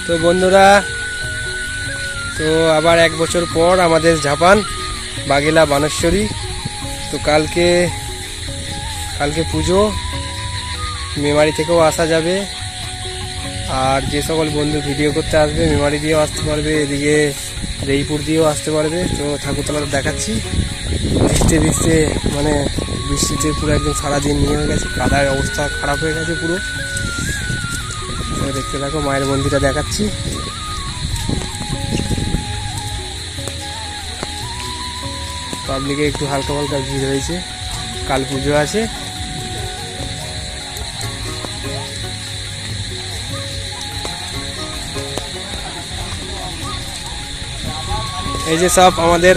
তো বন্ধুরা, তো আবার 1 বছর পর আমাদের ঝাপান বাগেলা বানেশ্বরী। তো কালকে পুজো, মেমারি থেকেও আসা যাবে। আর যে সকল বন্ধু ভিডিও করতে আসবে মেমারি দিয়েও আসতে পারবে, এদিকে রেইপুর দিয়েও আসতে পারবে। তো ঠাকুরতলাটা দেখাচ্ছি। ভিজতে মানে বৃষ্টিতে পুরো একদম সারাদিন নিয়ে হয়ে গেছে, কাদার অবস্থা খারাপ হয়ে গেছে পুরো। তো দেখতে থাকো, মায়ের মন্দিরটা দেখাচ্ছি। পাবলিকে একটু হালকা হালকা ভিড় হয়েছে, কাল পুজো আছে। এই যে সব আমাদের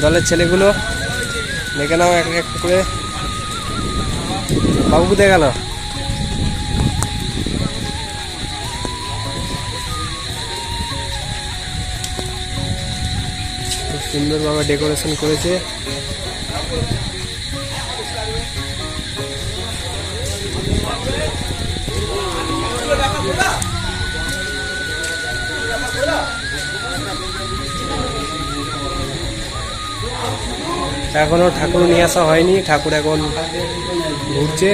দলের ছেলেগুলো, দেখে নাও এক এক করে। বাবু কোথায় গেল? খুব সুন্দরভাবে ডেকোরেশন করেছে। এখনো ঠাকুর নিয়ে আসা হয়নি, ঠাকুর এখন ঘুরছে।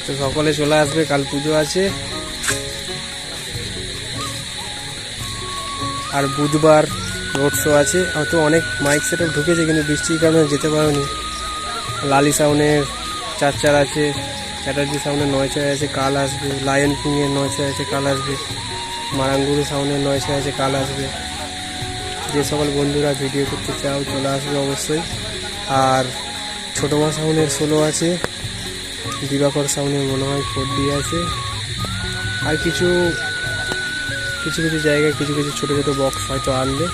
তো সকলে চলে আসবে, কাল পুজো আছে। আর বুধবার রোড শো আছে। হয়তো অনেক মাইক সেটআপ ঢুকেছে, কিন্তু বৃষ্টির কারণে যেতে পারেনি। লালি সাউন্ডের 4 আছে, চ্যাটার্জি সাউন্ডের 9 আছে, কাল আসবে। লায়ন কিংয়ের 9 আছে, কাল আসবে। মারাঙ্গুরু সাউন্ডের 9 আছে, কাল আসবে। যে সকল বন্ধুরা ভিডিও করতে চাও চলে আসবে অবশ্যই। আর ছোটো মা সাউন্ডের 16 আছে, দিবাকর সাউন্ডের মনে হয় 4D আছে। আর কিছু জায়গায় কিছু ছোটো ছোটো বক্স হয়তো আনবে।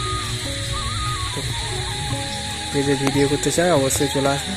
যে ভিডিও করতে চায় অবশ্যই চলে আসবে।